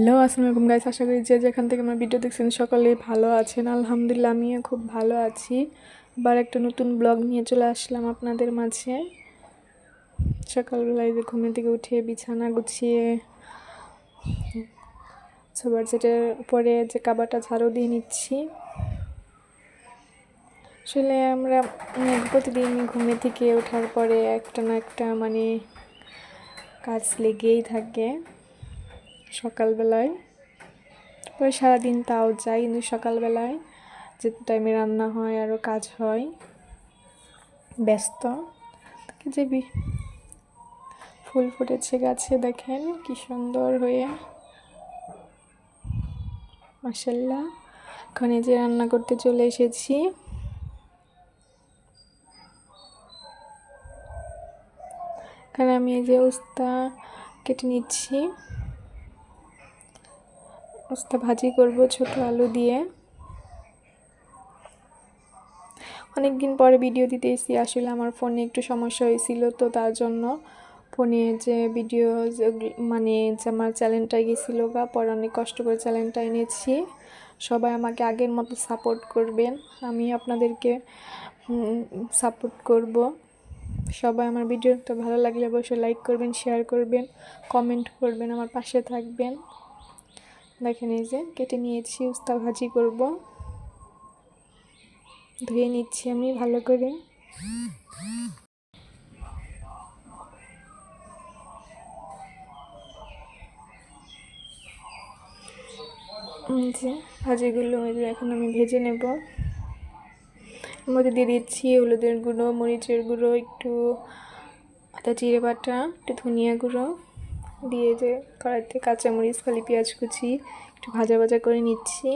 Hello, আসসালামু আলাইকুম guys. আশা করি যে যেখান থেকে আমার ভিডিও দেখছেন সকলেই ভালো আছেন। আলহামদুলিল্লাহ আমিও খুব ভালো আছি। আবার একটা নতুন ব্লগ নিয়ে চলে আসলাম আপনাদের মাঝে। সকালবেলায় যে ঘুম থেকে উঠে বিছানা গুছিয়ে সবার সেটার উপরে যে কাবাটা ঝাড়ু দিয়ে নিচ্ছি। আসলে আমরা প্রতিদিন ঘুমে থেকে ওঠার পরে একটা না একটা কাজ লেগেই থাকে সকালবেলায়। তারপরে সারাদিন তাও যাই, কিন্তু সকালবেলায় যে টাইমে রান্না হয় আরও কাজ হয়, ব্যস্ত যে ফুল ফুটেছে গাছে, দেখেন কি সুন্দর হয়ে, মাশাআল্লাহ। এখন এই যে রান্না করতে চলে এসেছি। এখানে আমি এই যে উস্তা কেটে নিচ্ছি। উস্তা ভাজি করব ছোট আলু দিয়ে। অনেকদিন পরে ভিডিও দিতে এসেছি। আসলে আমার ফোনে একটু সমস্যা হয়েছিল, তো তার জন্য ফোনে যে ভিডিও যে আমার চ্যানেলটা গেছিলো পরে অনেক কষ্ট করে চ্যানেলটা এনেছি। সবাই আমাকে আগের মতো সাপোর্ট করবেন, আমি আপনাদেরকে সাপোর্ট করব। সবাই আমার ভিডিওটা ভালো লাগলে অবশ্যই লাইক করবেন, শেয়ার করবেন, কমেন্ট করবেন, আমার পাশে থাকবেন। দেখেন এই যে কেটে নিয়েছি, উস্তা ভাজি করব। ধুয়ে নিচ্ছি আমি ভালো করে। যে ভাজিগুলো এখন আমি ভেজে নেব। এর মধ্যে দিয়ে দিচ্ছি হলুদের গুঁড়ো, মরিচের গুঁড়ো, একটু আদা জিরে বাটা, একটু ধনিয়া গুঁড়ো দিয়ে যে কড়াইতে কাঁচামরিচ, খালি পেঁয়াজ কুচি একটু ভাজা ভাজা করে নিচ্ছি।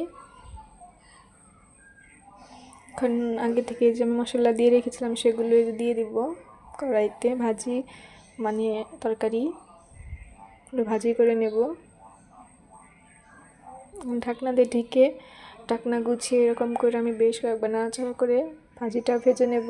এখন আগে থেকে যে মশলা দিয়ে রেখেছিলাম সেগুলো দিয়ে দিব কড়াইতে। তরকারি ভাজি করে নেব। ঢাকনা দিয়ে ঢেকে ঢাকনা গুছিয়ে এরকম করে আমি বেশ কয়েকবার নাড়াচাড়া করে ভাজিটা ভেজে নেব।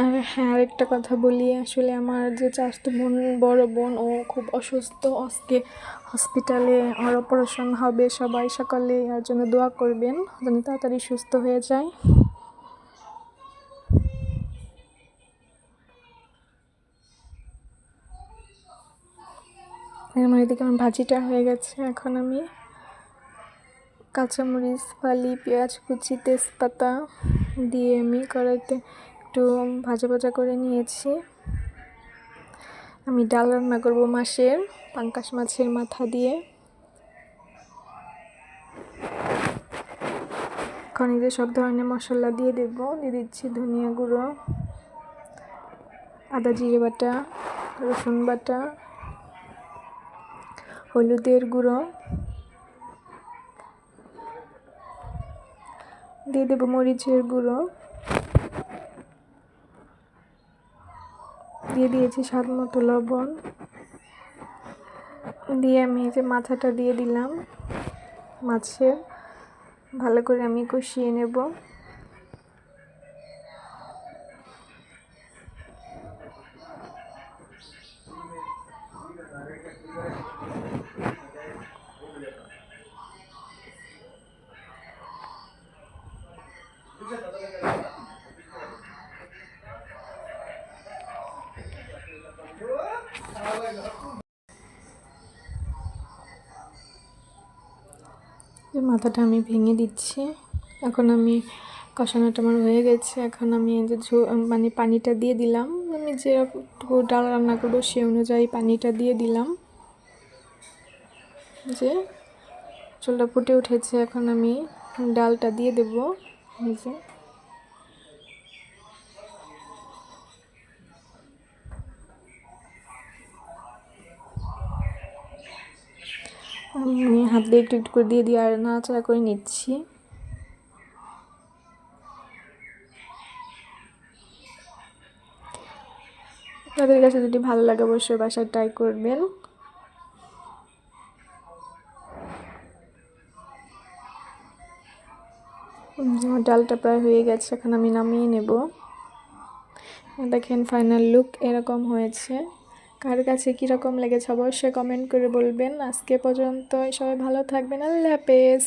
আর হ্যাঁ, আরেকটা কথা বলি, আসলে আমার যে চাচাতো বোন, বড় বোন, ও খুব অসুস্থ। আজকে হসপিটালে আর অপারেশন হবে। সবাই সকালে এর জন্য দোয়া করবেন যেন তাড়াতাড়ি সুস্থ হয়ে যায়। আমার এদিকে আমার ভাজিটা হয়ে গেছে। এখন আমি কাঁচামরিচ ফালি, পেঁয়াজ কুচি, তেজপাতা দিয়ে আমি কড়াইতে একটু ভাজা ভাজা করে নিয়েছি। আমি ডাল রান্না করব পাঙ্গাস মাছের মাথা দিয়ে। এখন এই যে সব ধরনের মশলা দিয়ে দিচ্ছি ধনিয়া গুঁড়ো, আদা জিরে বাটা, রসুন বাটা, হলুদের গুঁড়ো দিয়ে দেবো, মরিচের গুঁড়ো দিয়ে দিয়েছি, স্বাদ মতো লবণ দিয়ে আমি এই যে মাথাটা দিয়ে দিলাম মাছের। ভালো করে আমি কষিয়ে নেব। মাথাটা আমি ভেঙে দিচ্ছি। এখন আমি কষানোটা আমার হয়ে গেছে। এখন আমি এই যে পানিটা দিয়ে দিলাম। আমি যেটুকু ডাল রান্না করবো সে অনুযায়ী পানিটা দিয়ে দিলাম। যে ঝোলটা ফুটে উঠেছে, এখন আমি ডালটা দিয়ে দেব। এই যে আমি হাত দিয়ে একটু একটু করে দিয়ে আর নাড়াচাড়া করে নিচ্ছি। আপনাদের কাছে যদি ভালো লাগে অবশ্যই বাসায় ট্রাই করবেন। আমার ডালটা প্রায় হয়ে গেছে, এখন আমি নামিয়ে নেব। দেখেন ফাইনাল লুক এরকম হয়েছে। কার কাছে কীরকম লেগেছে অবশ্যই কমেন্ট করে বলবেন। আজকে পর্যন্ত সবাই ভালো থাকবেন, আল্লাহ হাফেজ।